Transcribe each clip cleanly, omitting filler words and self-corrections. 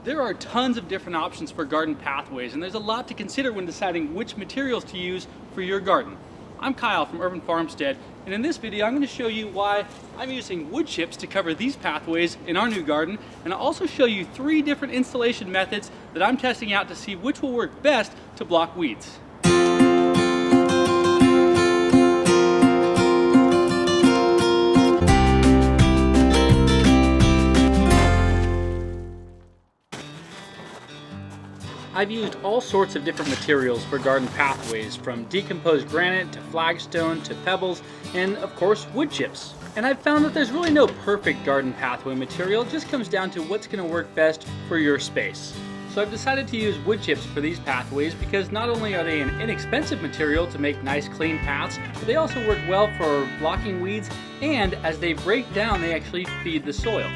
There are tons of different options for garden pathways, and there's a lot to consider when deciding which materials to use for your garden. I'm Kyle from Urban Farmstead, and in this video I'm going to show you why I'm using wood chips to cover these pathways in our new garden, and I'll also show you 3 different installation methods that I'm testing out to see which will work best to block weeds. I've used all sorts of different materials for garden pathways, from decomposed granite to flagstone to pebbles, and of course wood chips. And I've found that there's really no perfect garden pathway material, it just comes down to what's going to work best for your space. So I've decided to use wood chips for these pathways because not only are they an inexpensive material to make nice clean paths, but they also work well for blocking weeds, and as they break down they actually feed the soil.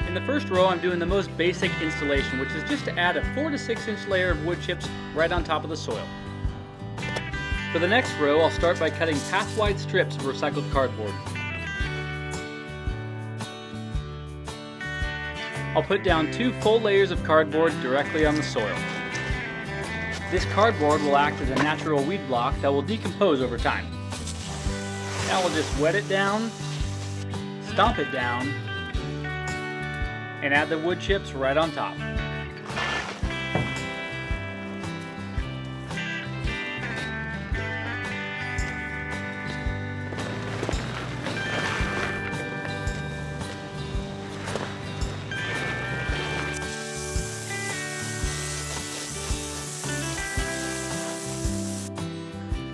In the first row, I'm doing the most basic installation, which is just to add a 4 to 6 inch layer of wood chips right on top of the soil. For the next row, I'll start by cutting path-wide strips of recycled cardboard. I'll put down 2 full layers of cardboard directly on the soil. This cardboard will act as a natural weed block that will decompose over time. Now we'll just wet it down, stomp it down, and add the wood chips right on top.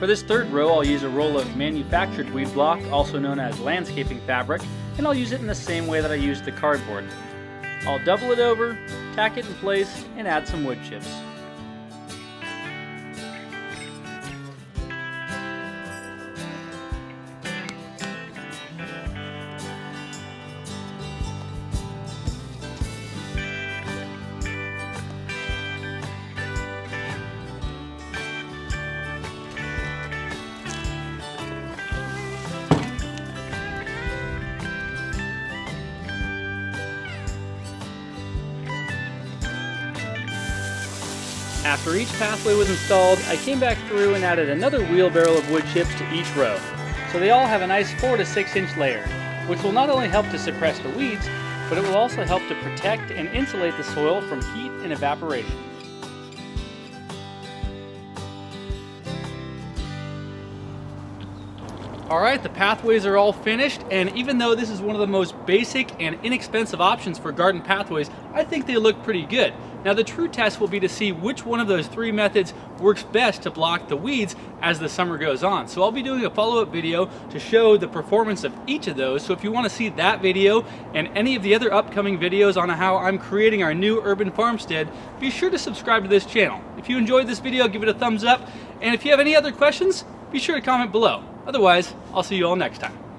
For this third row, I'll use a roll of manufactured weed block, also known as landscaping fabric, and I'll use it in the same way that I used the cardboard. I'll double it over, tack it in place, and add some wood chips. After each pathway was installed, I came back through and added another wheelbarrow of wood chips to each row. So they all have a nice 4 to 6 inch layer, which will not only help to suppress the weeds, but it will also help to protect and insulate the soil from heat and evaporation. Alright, the pathways are all finished, and even though this is one of the most basic and inexpensive options for garden pathways, I think they look pretty good. Now the true test will be to see which one of those 3 methods works best to block the weeds as the summer goes on. So I'll be doing a follow-up video to show the performance of each of those. So if you want to see that video and any of the other upcoming videos on how I'm creating our new urban farmstead, be sure to subscribe to this channel. If you enjoyed this video, give it a thumbs up, and if you have any other questions, be sure to comment below. Otherwise, I'll see you all next time.